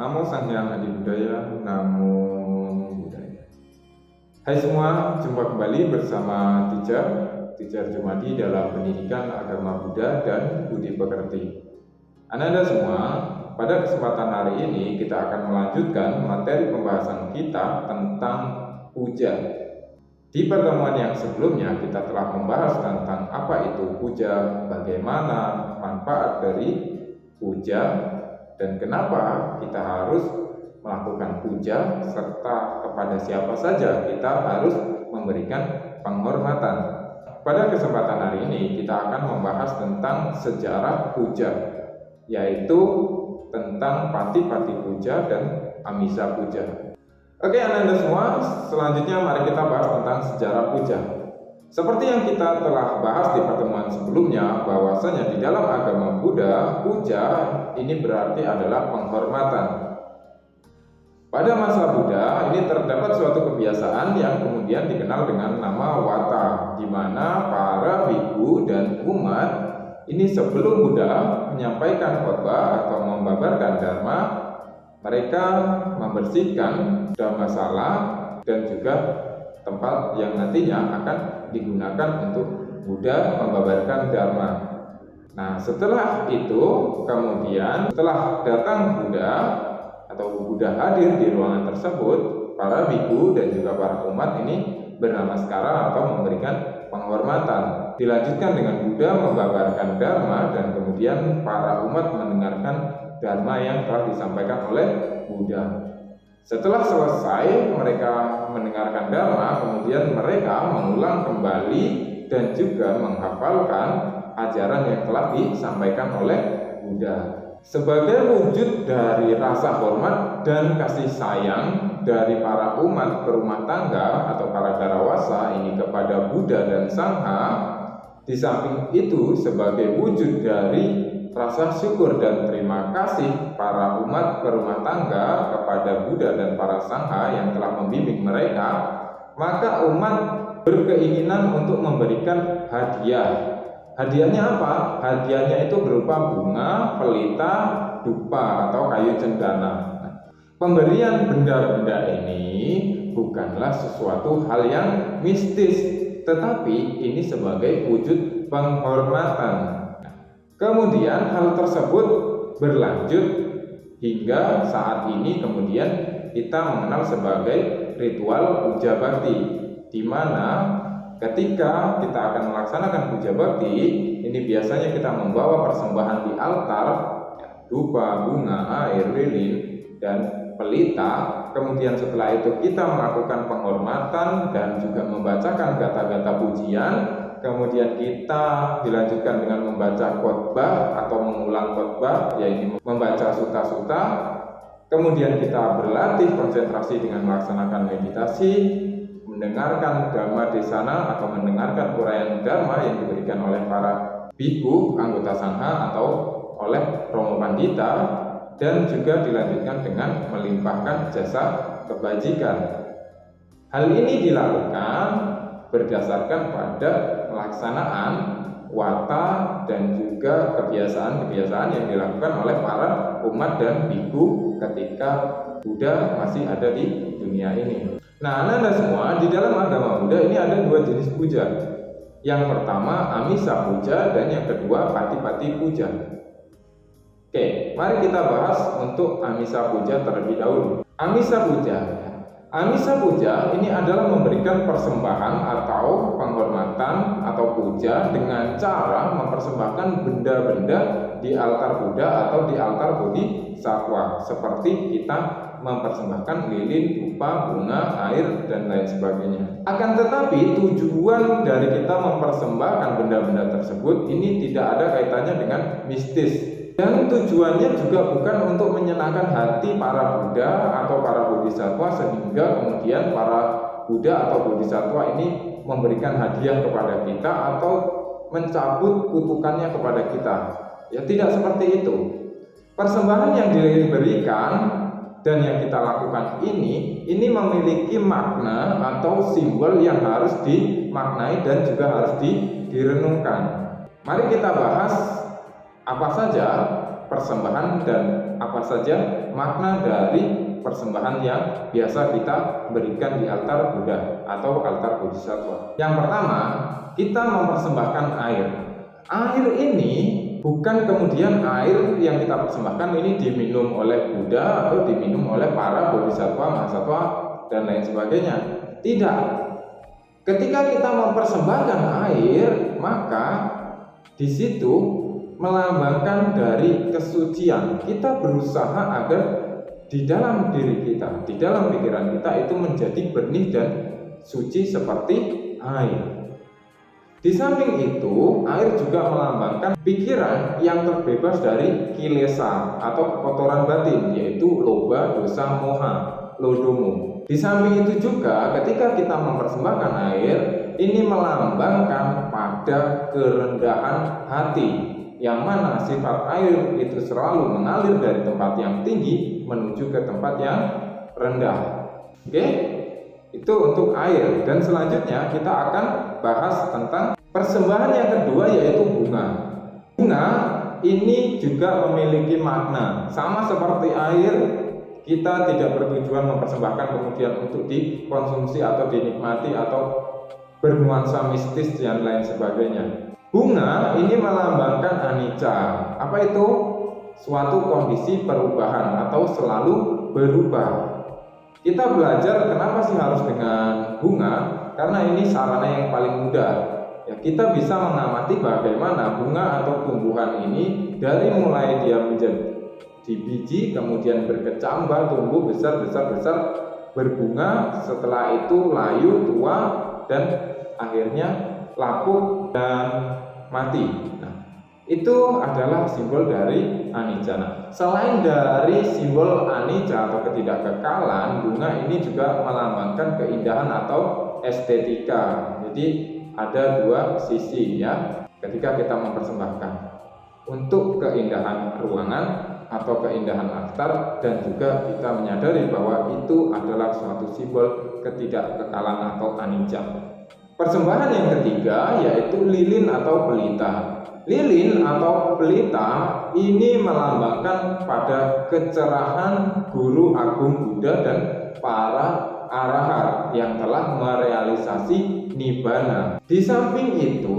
Namo Sang Hyang Adi Budaya, Namo Buddhaya. Hai semua, jumpa kembali bersama Teacher Jumadi dalam pendidikan agama Buddha dan Budi Pekerti. Ananda semua, pada kesempatan hari ini kita akan melanjutkan materi pembahasan kita tentang puja. Di pertemuan yang sebelumnya kita telah membahas tentang apa itu puja, bagaimana manfaat dari puja, dan kenapa kita harus melakukan puja, serta kepada siapa saja kita harus memberikan penghormatan. Pada kesempatan hari ini kita akan membahas tentang sejarah puja, yaitu tentang pati-pati puja dan amisa puja. Oke Ananda semua, selanjutnya mari kita bahas tentang sejarah puja. Seperti yang kita telah bahas di pertemuan sebelumnya, bahwasanya di dalam agama Buddha, puja ini berarti adalah penghormatan. Pada masa Buddha, ini terdapat suatu kebiasaan yang kemudian dikenal dengan nama wata, di mana para biku dan umat ini sebelum Buddha menyampaikan khotbah atau membabarkan dharma, mereka membersihkan dharmasala dan juga tempat yang nantinya akan digunakan untuk Buddha membabarkan dharma. Nah, setelah itu kemudian setelah datang Buddha atau Buddha hadir di ruangan tersebut, para biku dan juga para umat ini bernamaskara atau memberikan penghormatan. Dilanjutkan dengan Buddha membabarkan dharma dan kemudian para umat mendengarkan dharma yang telah disampaikan oleh Buddha. Setelah selesai mereka mendengarkan dharma, kemudian mereka mengulang kembali dan juga menghafalkan ajaran yang telah disampaikan oleh Buddha. Sebagai wujud dari rasa hormat dan kasih sayang dari para umat berumah tangga atau para garawasa ini kepada Buddha dan Sangha, di samping itu sebagai wujud dari rasa syukur dan terima kasih para umat berumah tangga kepada Buddha dan para Sangha yang telah membimbing mereka, maka umat berkeinginan untuk memberikan hadiah. Hadiahnya apa? Hadiahnya itu berupa bunga, pelita, dupa atau kayu cendana. Pemberian benda-benda ini bukanlah sesuatu hal yang mistis, tetapi ini sebagai wujud penghormatan. Kemudian hal tersebut berlanjut hingga saat ini kemudian kita mengenal sebagai ritual puja bakti, di mana ketika kita akan melaksanakan puja bakti ini biasanya kita membawa persembahan di altar, dupa, bunga, air, lilin, dan pelita. Kemudian setelah itu kita melakukan penghormatan dan juga membacakan kata-kata pujian. Kemudian kita dilanjutkan dengan membaca khotbah atau mengulang khotbah, yaitu membaca sutta-sutta. Kemudian kita berlatih konsentrasi dengan melaksanakan meditasi, mendengarkan dhamma desana atau mendengarkan uraian dharma yang diberikan oleh para biku, anggota sangha atau oleh romo pandita, dan juga dilanjutkan dengan melimpahkan jasa kebajikan. Hal ini dilakukan berdasarkan pada pelaksanaan wata dan juga kebiasaan-kebiasaan yang dilakukan oleh para umat dan biku ketika Buddha masih ada di dunia ini. Nah, Anda semua, di dalam agama Buddha ini ada dua jenis puja. Yang pertama amisa puja dan yang kedua pati-pati puja. Oke, mari kita bahas untuk amisa puja terlebih dahulu. Amisa puja ini adalah memberikan persembahan atau penghormatan atau puja dengan cara mempersembahkan benda-benda di altar Buddha atau di altar Bodhisattva, seperti kita mempersembahkan lilin, dupa, bunga, air, dan lain sebagainya. Akan tetapi tujuan dari kita mempersembahkan benda-benda tersebut ini tidak ada kaitannya dengan mistis. Dan tujuannya juga bukan untuk menyenangkan hati para Buddha atau para Bodhisattva sehingga kemudian para Buddha atau Bodhisattva ini memberikan hadiah kepada kita atau mencabut kutukannya kepada kita. Ya, tidak seperti itu. Persembahan yang diberikan dan yang kita lakukan ini memiliki makna atau simbol yang harus dimaknai dan juga harus direnungkan. Mari kita bahas apa saja persembahan dan apa saja makna dari persembahan yang biasa kita berikan di altar Buddha atau altar Bodhisattva. Yang pertama, kita mempersembahkan air. Air ini bukan kemudian air yang kita persembahkan ini diminum oleh Buddha atau diminum oleh para Bodhisattva, Mahasattva, dan lain sebagainya. Tidak. Ketika kita mempersembahkan air, maka di situ melambangkan dari kesucian. Kita berusaha agar di dalam diri kita, di dalam pikiran kita itu menjadi benih dan suci seperti air. Di samping itu, air juga melambangkan pikiran yang terbebas dari kilesa atau kotoran batin, yaitu loba, dosa, moha, lodomo. Di samping itu juga, ketika kita mempersembahkan air, ini melambangkan pada kerendahan hati, yang mana sifat air itu selalu mengalir dari tempat yang tinggi menuju ke tempat yang rendah. Oke? Itu untuk air. Dan selanjutnya kita akan bahas tentang persembahan yang kedua, yaitu bunga. Bunga ini juga memiliki makna. Sama seperti air, kita tidak bertujuan mempersembahkan kemudian untuk dikonsumsi atau dinikmati atau bernuansa mistis dan lain sebagainya. Bunga ini melambangkan anicca. Apa itu? Suatu kondisi perubahan atau selalu berubah. Kita belajar kenapa sih harus dengan bunga? Karena ini sarana yang paling mudah. Ya, kita bisa mengamati bagaimana bunga atau tumbuhan ini dari mulai dia menjadi biji, kemudian berkecambah, tumbuh besar, berbunga, setelah itu layu, tua, dan akhirnya lapuk dan mati. Nah, itu adalah simbol dari anicca. Nah, selain dari simbol anicca atau ketidakkekalan, bunga ini juga melambangkan keindahan atau estetika. Jadi ada dua sisi ya ketika kita mempersembahkan, untuk keindahan ruangan atau keindahan altar, dan juga kita menyadari bahwa itu adalah suatu simbol ketidakkekalan atau anicca. Persembahan yang ketiga yaitu lilin atau pelita. Lilin atau pelita ini melambangkan pada kecerahan guru agung Buddha dan para arahat yang telah merealisasi nibbana. Di samping itu,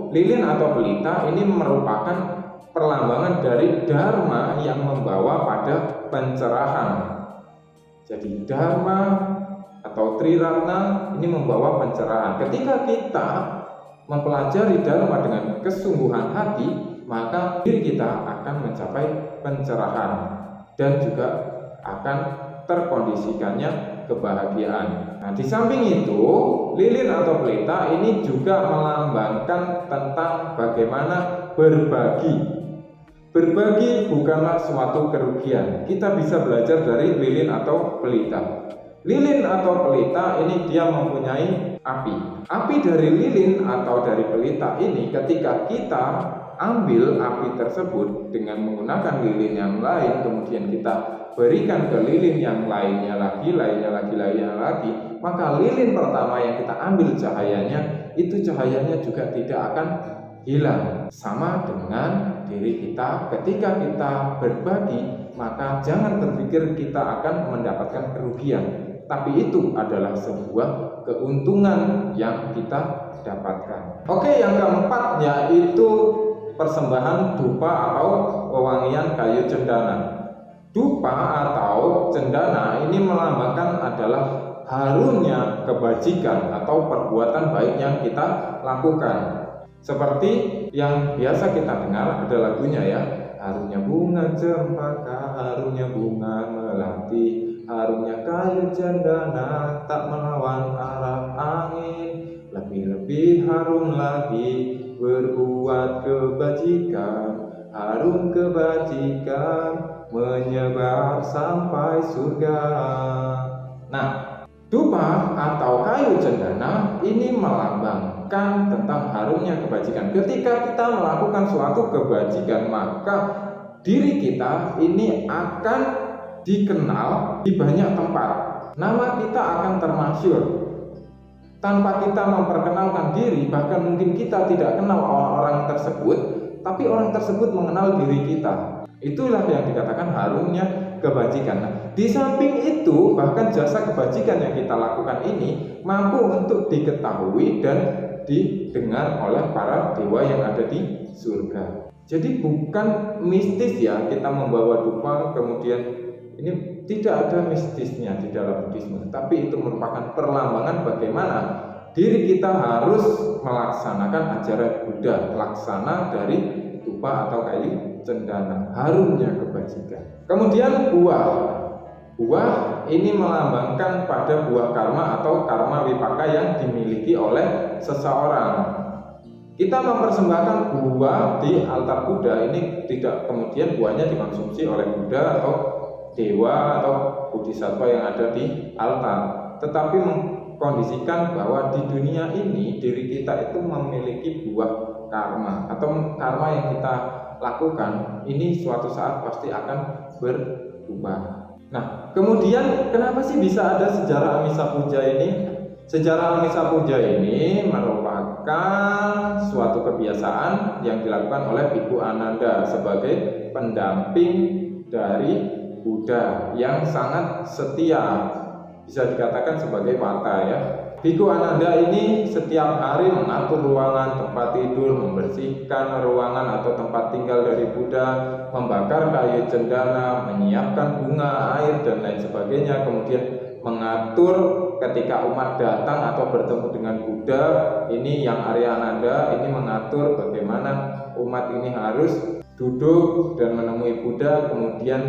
lilin atau pelita ini merupakan perlambangan dari dharma yang membawa pada pencerahan. Jadi dharma atau triratna ini membawa pencerahan. Ketika kita mempelajari dharma dengan kesungguhan hati, maka diri kita akan mencapai pencerahan dan juga akan terkondisikannya kebahagiaan. Nah, di samping itu, lilin atau pelita ini juga melambangkan tentang bagaimana berbagi. Berbagi bukanlah suatu kerugian. Kita bisa belajar dari lilin atau pelita. Lilin atau pelita ini dia mempunyai api. Api dari lilin atau dari pelita ini ketika kita ambil api tersebut dengan menggunakan lilin yang lain, kemudian kita berikan ke lilin yang lainnya lagi, maka lilin pertama yang kita ambil cahayanya, itu cahayanya juga tidak akan hilang. Sama dengan diri kita, ketika kita berbagi, maka jangan berpikir kita akan mendapatkan kerugian, tapi itu adalah sebuah keuntungan yang kita dapatkan. Oke, yang keempat yaitu persembahan dupa atau wewangian kayu cendana. Dupa atau cendana ini melambangkan adalah harumnya kebajikan atau perbuatan baik yang kita lakukan. Seperti yang biasa kita dengar, ada lagunya ya, harumnya bunga cempaka, harumnya bunga melati, harumnya kayu cendana tak melawan arah angin, lebih-lebih harum lagi berbuat kebajikan, harum kebajikan menyebar sampai surga. Nah, dupa atau kayu cendana ini melambangkan tentang harumnya kebajikan. Ketika kita melakukan suatu kebajikan, maka diri kita ini akan dikenal di banyak tempat. Nama kita akan termasyhur. Tanpa kita memperkenalkan diri, bahkan mungkin kita tidak kenal orang tersebut, tapi orang tersebut mengenal diri kita. Itulah yang dikatakan harumnya kebajikan. Nah, di samping itu bahkan jasa kebajikan yang kita lakukan ini mampu untuk diketahui dan didengar oleh para dewa yang ada di surga. Jadi bukan mistis ya kita membawa dupa, kemudian ini tidak ada mistisnya di dalam Buddhisme, tapi itu merupakan perlambangan bagaimana diri kita harus melaksanakan ajaran Buddha, laksana dari dupa atau kayu cendana, harumnya kebajikan. Kemudian buah ini melambangkan pada buah karma atau karma wipaka yang dimiliki oleh seseorang. Kita mempersembahkan buah di altar Buddha ini tidak kemudian buahnya dikonsumsi oleh Buddha atau dewa atau bodhisattva yang ada di altar, tetapi mengkondisikan bahwa di dunia ini diri kita itu memiliki buah karma atau karma yang kita lakukan ini suatu saat pasti akan berubah. Nah, kemudian kenapa sih bisa ada sejarah Amisa Puja ini? Sejarah Amisa Puja ini merupakan suatu kebiasaan yang dilakukan oleh Bhikkhu Ananda sebagai pendamping dari Buddha yang sangat setia, bisa dikatakan sebagai wata ya. Bhikkhu Ananda ini setiap hari mengatur ruangan tempat tidur, membersihkan ruangan atau tempat tinggal dari Buddha, membakar kayu cendana, menyiapkan bunga, air dan lain sebagainya, kemudian mengatur ketika umat datang atau bertemu dengan Buddha. Ini yang Arya Ananda ini mengatur bagaimana umat ini harus duduk dan menemui Buddha, kemudian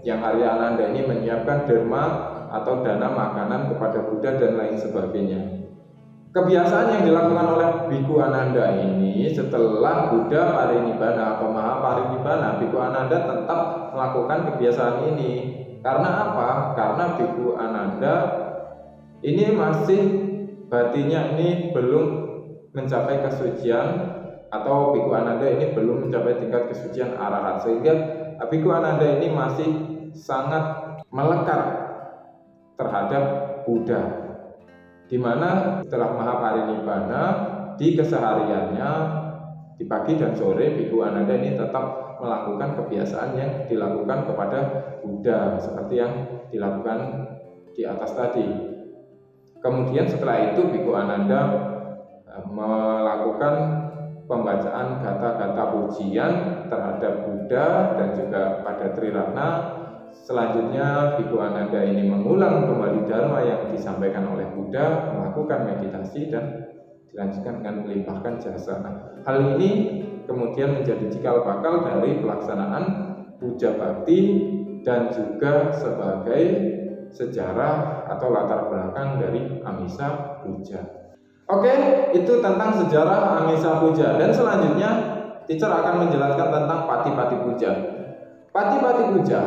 yang Arya Ananda ini menyiapkan derma atau dana makanan kepada Buddha dan lain sebagainya. Kebiasaan yang dilakukan oleh Bhikkhu Ananda ini setelah Buddha parinibbana atau Maha Parinibbana, Bhikkhu Ananda tetap melakukan kebiasaan ini. Karena apa? Karena Bhikkhu Ananda ini masih batinnya ini belum mencapai kesucian, atau Bhikkhu Ananda ini belum mencapai tingkat kesucian arahat, sehingga Bhikkhu Ananda ini masih sangat melekat terhadap Buddha, di mana setelah Maha Parinibbana di kesehariannya di pagi dan sore Bhikkhu Ananda ini tetap melakukan kebiasaan yang dilakukan kepada Buddha seperti yang dilakukan di atas tadi. Kemudian setelah itu Bhikkhu Ananda melakukan pembacaan gata-gata pujian terhadap Buddha dan juga pada Triratna. Selanjutnya Bhikkhu Ananda ini mengulang kembali dharma yang disampaikan oleh Buddha, melakukan meditasi dan dilanjutkan dengan melimpahkan jasa. Nah, hal ini kemudian menjadi cikal bakal dari pelaksanaan puja bakti dan juga sebagai sejarah atau latar belakang dari Amisa Puja. Oke, itu tentang sejarah Amisa Puja. Dan selanjutnya teacher akan menjelaskan tentang Pati-Pati Puja. Pati-Pati Puja.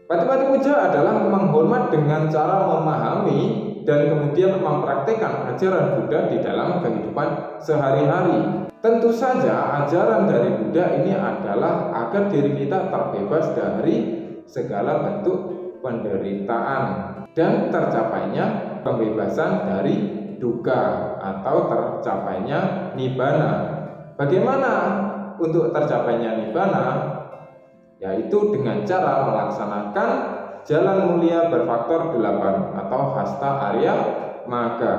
Pati-Pati Puja adalah menghormat dengan cara memahami dan kemudian mempraktikkan ajaran Buddha di dalam kehidupan sehari-hari. Tentu saja ajaran dari Buddha ini adalah agar diri kita terbebas dari segala bentuk penderitaan dan tercapainya pembebasan dari dukkha atau tercapainya nibbana. Bagaimana untuk tercapainya nibbana? Yaitu dengan cara melaksanakan jalan mulia berfaktor 8 atau hasta Arya Magga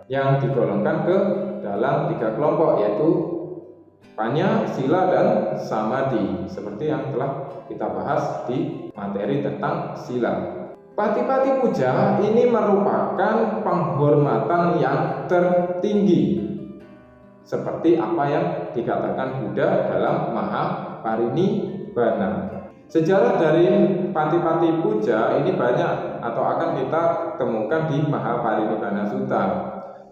yang digolongkan ke dalam 3 kelompok, yaitu Panya, Sila, dan Samadhi, seperti yang telah kita bahas di materi tentang sila. Pati-Pati Puja ini merupakan penghormatan yang tertinggi, seperti apa yang dikatakan Buddha dalam Maha Parinibbana. Sejarah dari Pati-Pati Puja ini banyak atau akan kita temukan di Maha Parinibbana Sutta.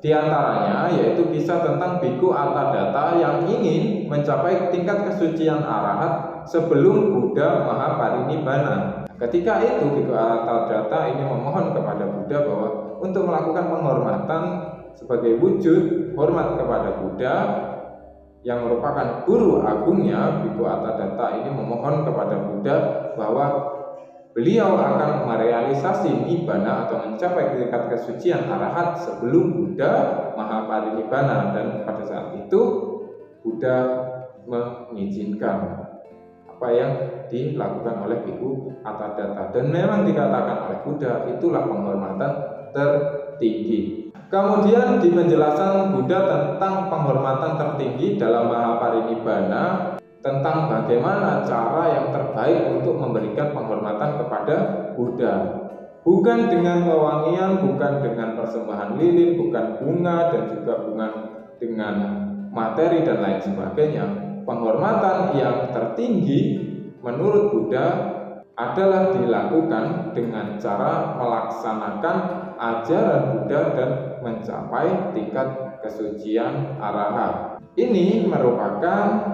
Di antaranya yaitu kisah tentang Bhikkhu Attadatta yang ingin mencapai tingkat kesucian arahat sebelum Buddha Maha Parinibbana. Ketika itu Bhikkhu Attadatta ini memohon kepada Buddha bahwa untuk melakukan penghormatan sebagai wujud hormat kepada Buddha yang merupakan guru agungnya, Bhikkhu Attadatta ini memohon kepada Buddha bahwa beliau akan merealisasi nibbana atau mencapai tingkat kesucian arahat sebelum Buddha Maha Parinibbana, dan pada saat itu Buddha mengizinkan. apa yang dilakukan oleh Bhikkhu Attadatta, dan memang dikatakan oleh Buddha itulah penghormatan tertinggi. Kemudian di penjelasan Buddha tentang penghormatan tertinggi dalam Mahaparinibbana, tentang bagaimana cara yang terbaik untuk memberikan penghormatan kepada Buddha. Bukan dengan wewangian, bukan dengan persembahan lilin, bukan bunga, dan juga bukan dengan materi dan lain sebagainya. Penghormatan yang tertinggi menurut Buddha adalah dilakukan dengan cara melaksanakan ajaran Buddha dan mencapai tingkat kesucian arahat. Ini merupakan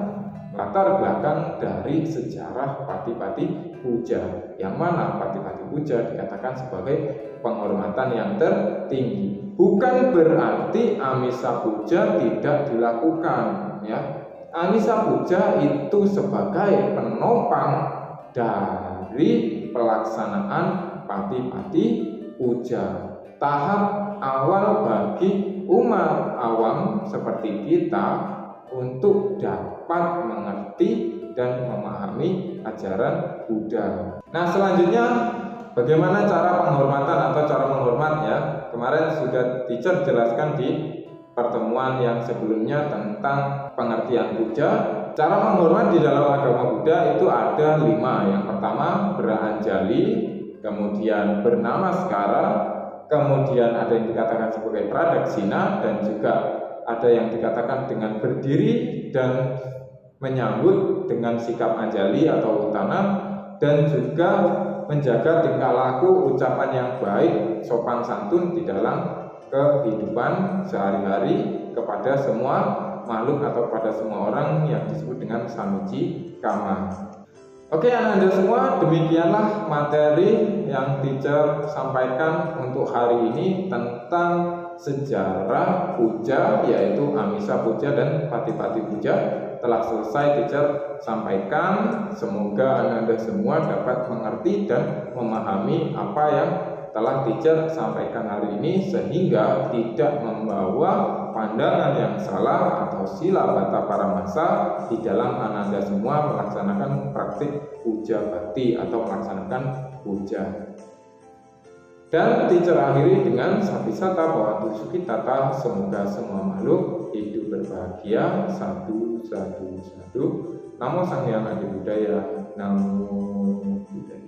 latar belakang dari sejarah Patipati Puja, yang mana Patipati Puja dikatakan sebagai penghormatan yang tertinggi. Bukan berarti Amisa Puja tidak dilakukan, ya. Amisa Puja itu sebagai penopang dari pelaksanaan Patipati Puja. Tahap awal bagi umat awam seperti kita untuk dapat mengerti dan memahami ajaran Buddha. Nah, selanjutnya bagaimana cara penghormatan atau cara menghormat, ya. Kemarin sudah teacher jelaskan di pertemuan yang sebelumnya tentang pengertian puja. Cara menghormat di dalam agama Buddha itu ada 5. Yang pertama beranjali, kemudian bernamaskara, kemudian ada yang dikatakan sebagai pradaksina, dan juga ada yang dikatakan dengan berdiri dan menyambut dengan sikap anjali atau utana, dan juga menjaga tingkah laku ucapan yang baik, sopan santun di dalam kehidupan sehari-hari kepada semua makhluk atau pada semua orang yang disebut dengan Samiji Kama. Oke, anak-anak semua, demikianlah materi yang teacher sampaikan untuk hari ini tentang sejarah puja, yaitu Amisa Puja dan Patipati Puja. Telah selesai teacher sampaikan. Semoga anak-anak semua dapat mengerti dan memahami apa yang telah teacher sampaikan hari ini, sehingga tidak membawa pandangan yang salah atau sila bata paramasa di dalam anak-anak semua melaksanakan praktik puja bakti atau melaksanakan puja. Dan teacher akhiri dengan Sapisata Bhawatu Sukhitata, semoga semua makhluk hidup berbahagia. Sadu, sadu, sadu. Namo Sang Hyang Adi Budaya. Namo Buddhaya.